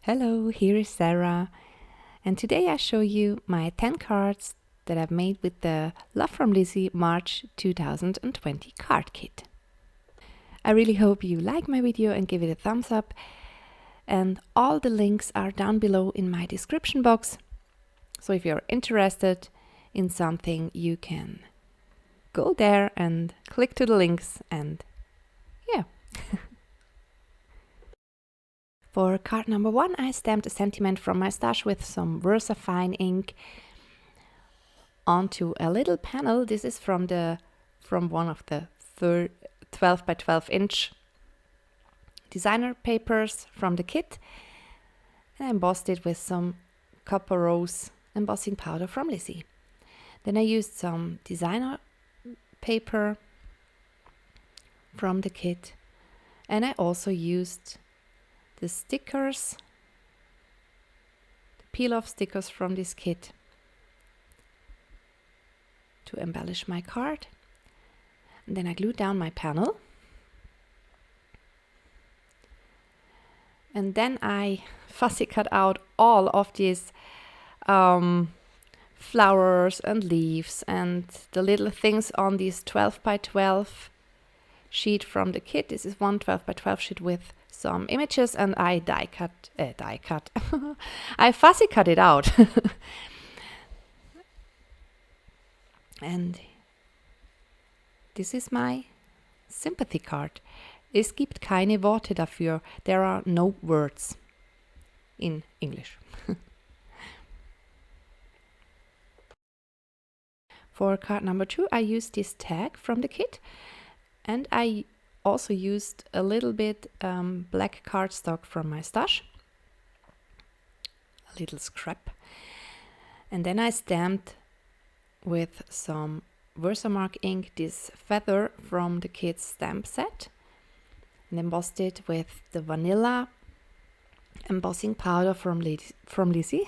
Hello, here is Sarah, and today I show you my 10 cards that I've made with the Love from Lizi March 2020 card kit. I really hope you like my video and give it a thumbs up, and all the links are down below in my description box, so if you're interested in something you can go there and click to the links and yeah. For card number 1, I stamped a sentiment from my stash with some VersaFine ink onto a little panel. This is from one of the 12 by 12 inch designer papers from the kit, and I embossed it with some copper rose embossing powder from Lizi. Then I used some designer paper from the kit, and I also used the stickers, the peel-off stickers from this kit to embellish my card. And then I glued down my panel, and then I fussy cut out all of these flowers and leaves and the little things on this 12 by 12 sheet from the kit. This is one 12 by 12 sheet with some images, and I die cut. I fussy cut it out. And this is my sympathy card. Es gibt keine Worte dafür. There are no words in English. For card number 2, I used this tag from the kit, and I also used a little bit black cardstock from my stash, a little scrap, and then I stamped with some Versamark ink this feather from the kit's stamp set and embossed it with the vanilla embossing powder from Lizi.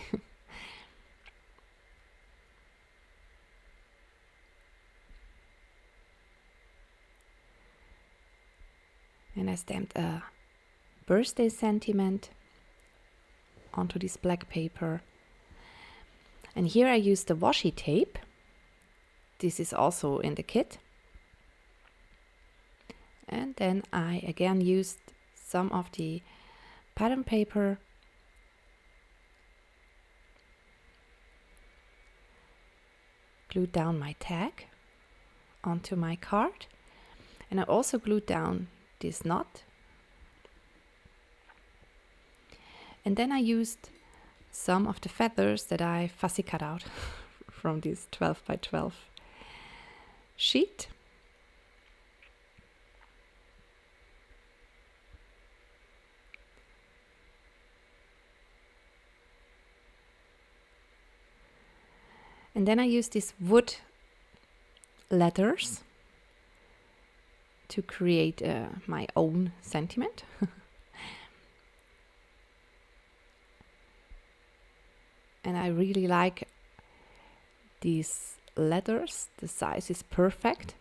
And I stamped a birthday sentiment onto this black paper. And here I used the washi tape. This is also in the kit. And then I again used some of the pattern paper glued down my tag onto my card, and I also glued down this knot, and then I used some of the feathers that I fussy cut out from this 12 by 12 sheet. And then I used these wood letters to create my own sentiment. And I really like these letters. The size is perfect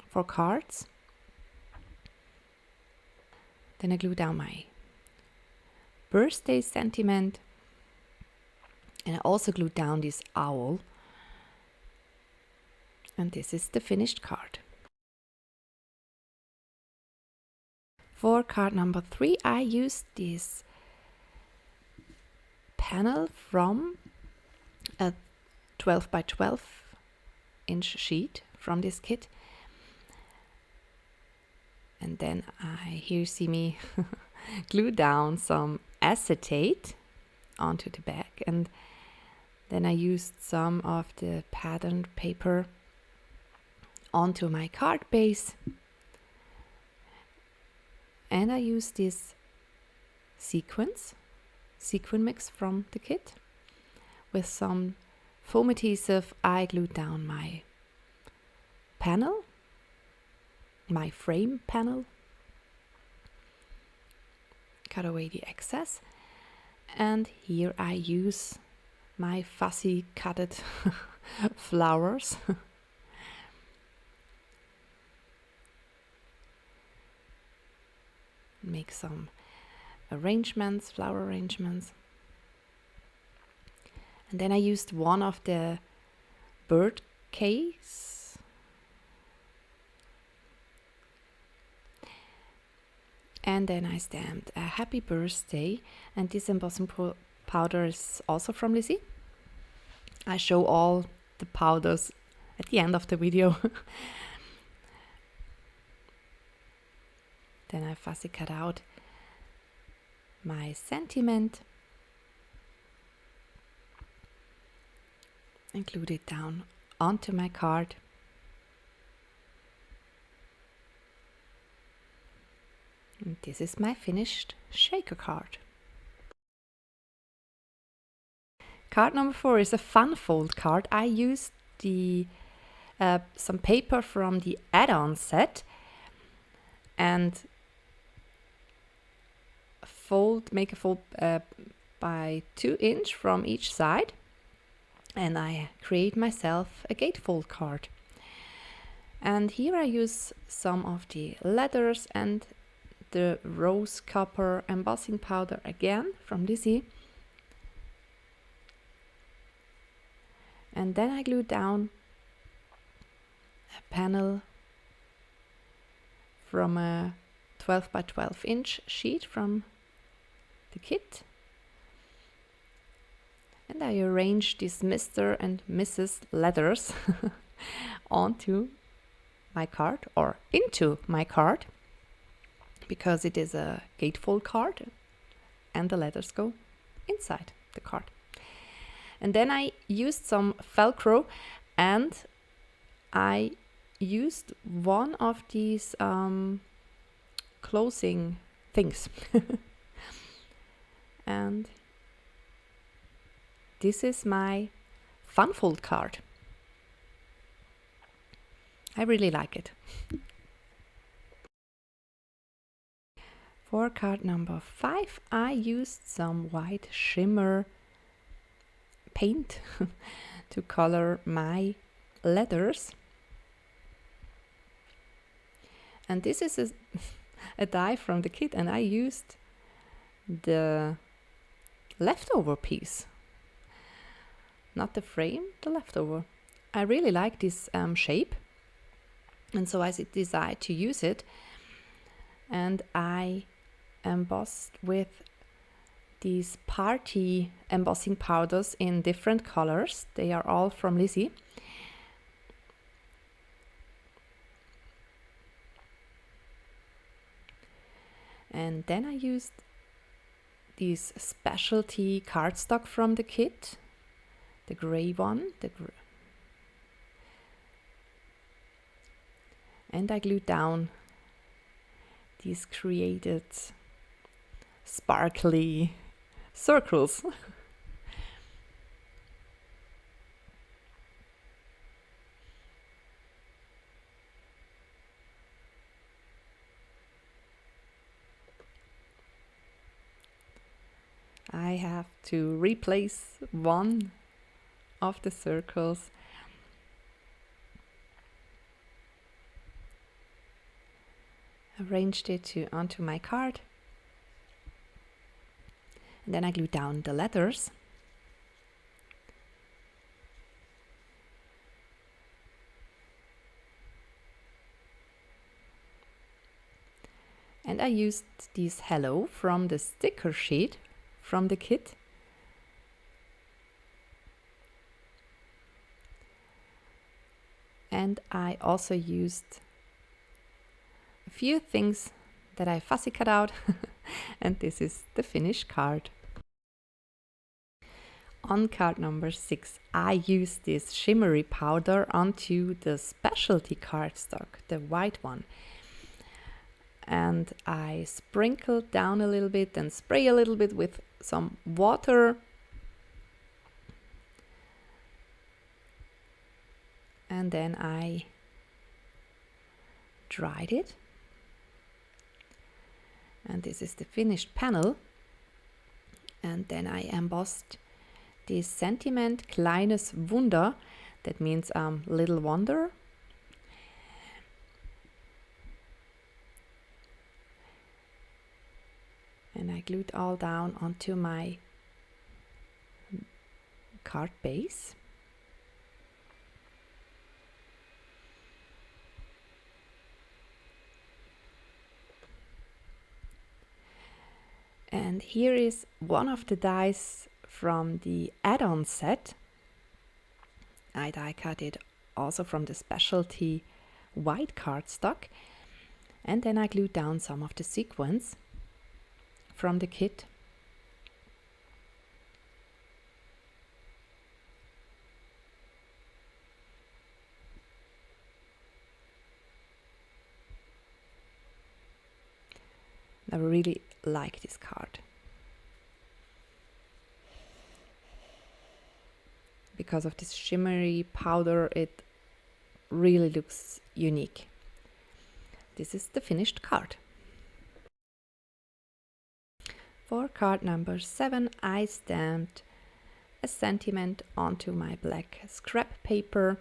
for cards. Then I glue down my birthday sentiment, and I also glued down this owl, and this is the finished card. For card number 3, I used this panel from a 12 by 12 inch sheet from this kit, and then here you see me glue down some acetate onto the back, and then I used some of the patterned paper onto my card base, and I used this sequin mix from the kit with some foam adhesive. I glued down my panel, my frame panel, cut away the excess, and here I use my fussy cutted flowers. Make some arrangements, flower arrangements. And then I used one of the bird case. And then I stamped a happy birthday, and this embossing powder is also from Lizi. I show all the powders at the end of the video. Then I fussy cut out my sentiment and glued it down onto my card. And this is my finished shaker card. Card number 4 is a fun fold card. I used some paper from the add-on set and make a fold by 2 inches from each side, and I create myself a gatefold card. And here I use some of the leathers and the rose copper embossing powder again from Lizi. And then I glue down a panel from a 12 by 12 inch sheet from the kit. And I arrange these Mr. and Mrs. letters onto my card, or into my card, because it is a gatefold card and the letters go inside the card. And then I used some Velcro, and I used one of these closing things. And this is my fun fold card. I really like it. For card number 5, I used some white shimmer paint to color my letters. And this is a die from the kit, and I used the leftover piece, not the frame, the leftover. I really like this shape, and so I decided to use it, and I embossed with these party embossing powders in different colors. They are all from Lizi. And then I used this specialty cardstock from the kit, the gray one, and I glued down these created sparkly circles. I have to replace one of the circles. Arranged it onto my card. And then I glue down the letters. And I used this hello from the sticker sheet from the kit. And I also used a few things that I fussy cut out, and this is the finished card. On card number 6, I used this shimmery powder onto the specialty cardstock, the white one. And I sprinkled down a little bit and spray a little bit with some water. And then I dried it. And this is the finished panel. And then I embossed this sentiment kleines Wunder, that means little wonder. And I glued all down onto my card base. And here is one of the dies from the add-on set. I die cut it also from the specialty white cardstock, and then I glued down some of the sequins from the kit. I really like this card because of this shimmery powder. It really looks unique. This is the finished card. For card number 7, I stamped a sentiment onto my black scrap paper,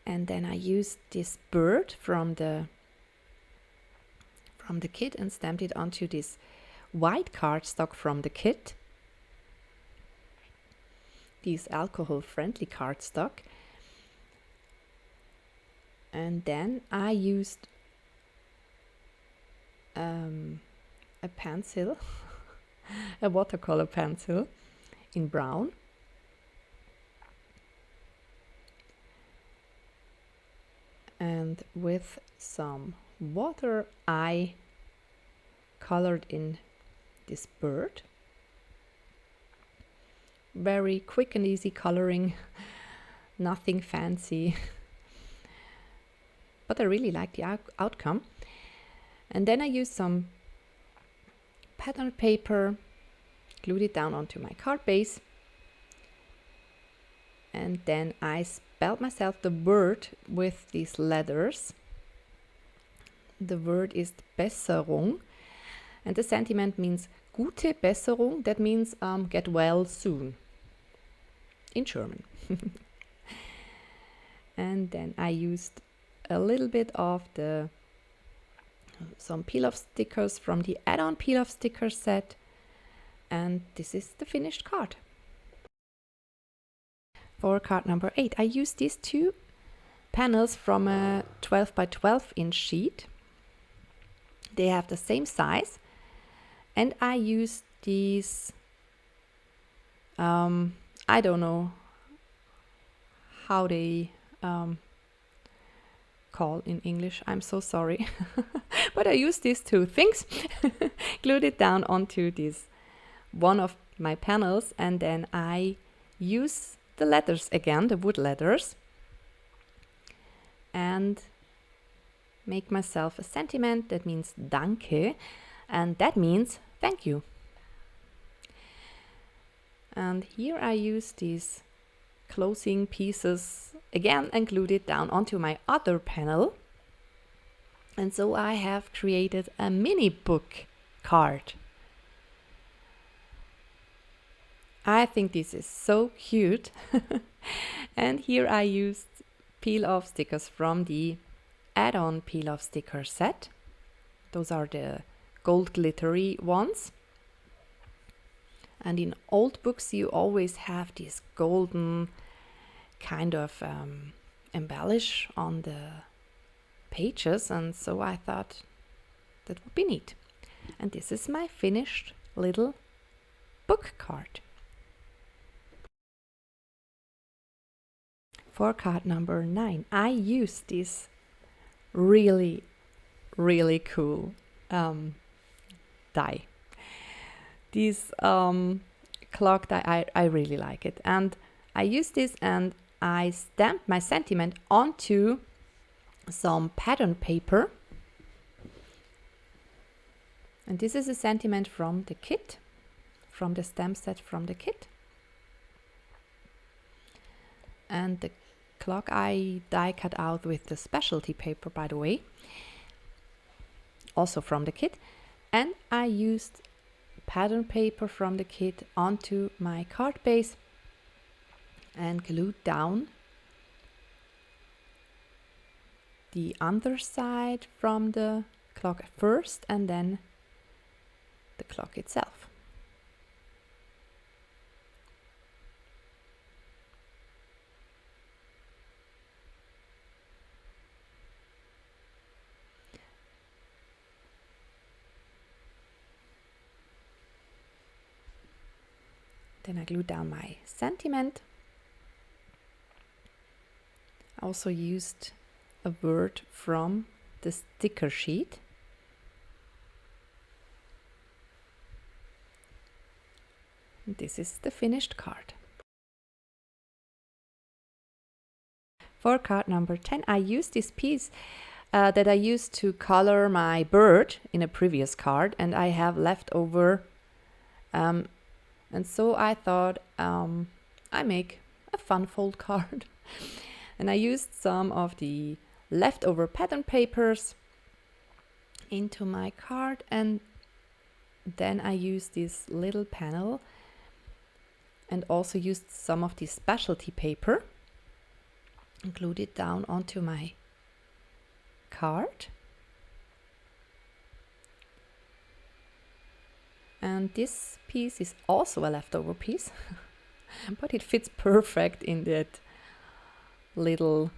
and then I used this bird from the kit and stamped it onto this white cardstock from the kit, this alcohol-friendly cardstock. And then I used a pencil, a watercolor pencil in brown, and with some water I colored in this bird. Very quick and easy coloring, nothing fancy, but I really like the outcome. And then I used some pattern paper, glued it down onto my card base, and then I spelled myself the word with these letters. The word is Besserung, and the sentiment means gute Besserung. That means get well soon in German. And then I used a little bit of some peel-off stickers from the add-on peel-off sticker set, and this is the finished card. For card number 8, I used these two panels from a 12 by 12 inch sheet. They have the same size, and I used these, I don't know how they call in English, I'm so sorry. But I used these two things, glued it down onto this one of my panels, and then I use the letters again, the wood letters, and make myself a sentiment that means danke, and that means thank you. And here I use these closing pieces again and glued it down onto my other panel. And so I have created a mini book card. I think this is so cute. And here I used peel-off stickers from the add-on peel-off sticker set. Those are the gold glittery ones. And in old books you always have this golden kind of embellish on the pages, and so I thought that would be neat. And this is my finished little book card. For card number 9, I used this really cool die. This clock die, I really like it, and I used this and I stamped my sentiment onto some pattern paper. And this is a sentiment from the kit, from the stamp set from the kit. And the clock I die cut out with the specialty paper, by the way, also from the kit. And I used pattern paper from the kit onto my card base and glued down the underside from the clock first and then the clock itself. Then I glue down my sentiment. I also used a word from the sticker sheet. And this is the finished card. For card number 10, I used this piece that I used to color my bird in a previous card, and I have left over. And so I thought I make a fun fold card. And I used some of the leftover pattern papers into my card, and then I used this little panel and also used some of the specialty paper and glued it down onto my card. And this piece is also a leftover piece, but it fits perfect in that little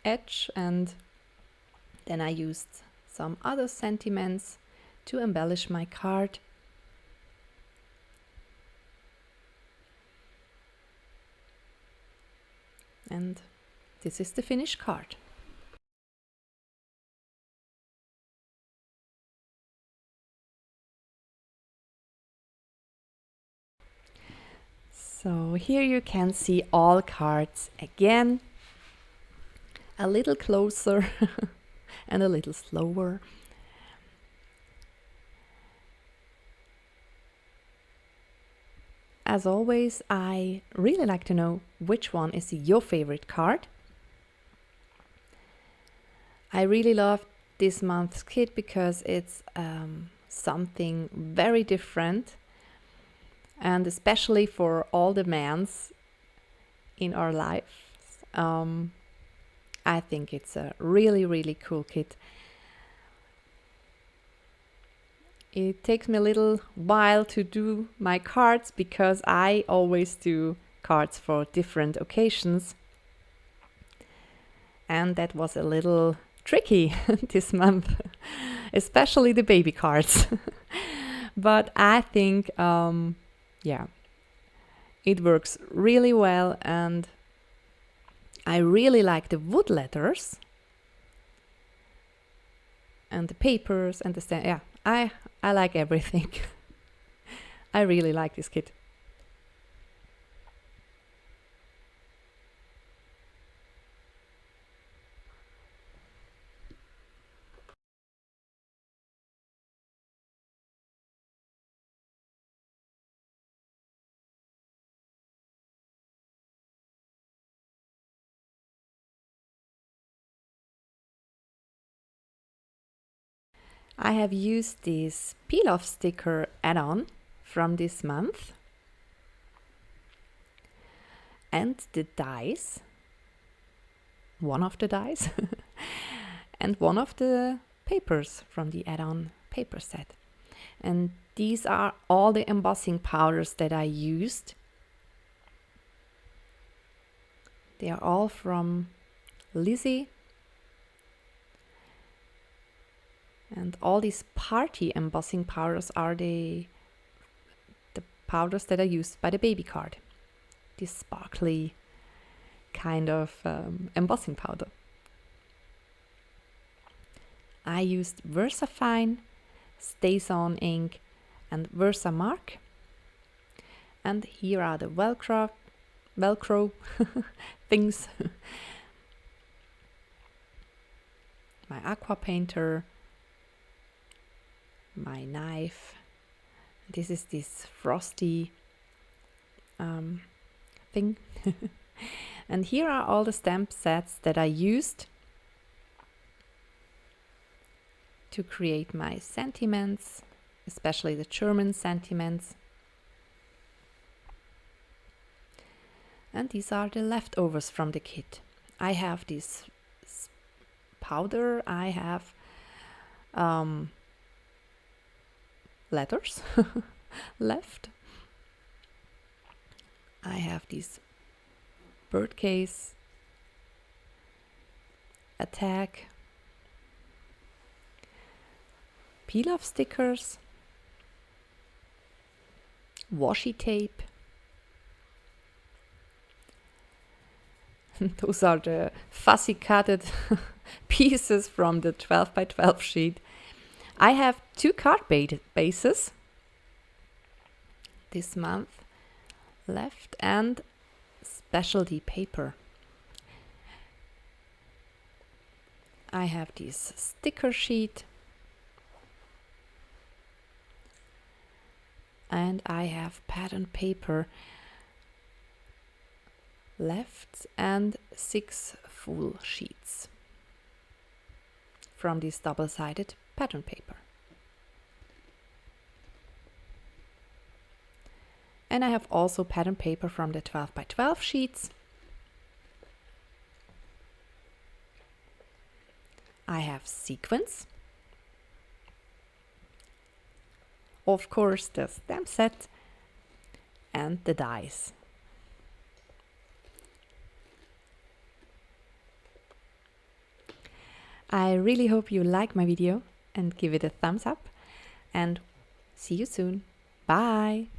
edge. And then I used some other sentiments to embellish my card. And this is the finished card. So here you can see all cards again, a little closer and a little slower. As always, I really like to know which one is your favorite card. I really love this month's kit because it's something very different, and especially for all the mans in our lives. I think it's a really cool kit. It takes me a little while to do my cards because I always do cards for different occasions. And that was a little tricky this month, especially the baby cards. But I think, yeah, it works really well, and I really like the wood letters and the papers and the stamp. Yeah, I like everything. I really like this kit. I have used this peel-off sticker add-on from this month and the dies, one of the dies, and one of the papers from the add-on paper set. And these are all the embossing powders that I used. They are all from Lizi. And all these party embossing powders are the powders that are used by the baby card. This sparkly kind of embossing powder. I used VersaFine, StazOn ink and VersaMark. And here are the Velcro things. My aqua painter, my knife. This is this frosty thing. And here are all the stamp sets that I used to create my sentiments, especially the German sentiments. And these are the leftovers from the kit. I have this powder, I have letters left. I have this bird case, a tag, peel-off stickers, washi tape. Those are the fussy cutted pieces from the 12 by 12 sheet. I have 2 card bases this month left and specialty paper. I have this sticker sheet and I have pattern paper left and 6 full sheets from this double-sided pattern paper. And I have also pattern paper from the 12 by 12 sheets. I have sequins. Of course, the stamp set and the dies. I really hope you like my video and give it a thumbs up, and see you soon. Bye!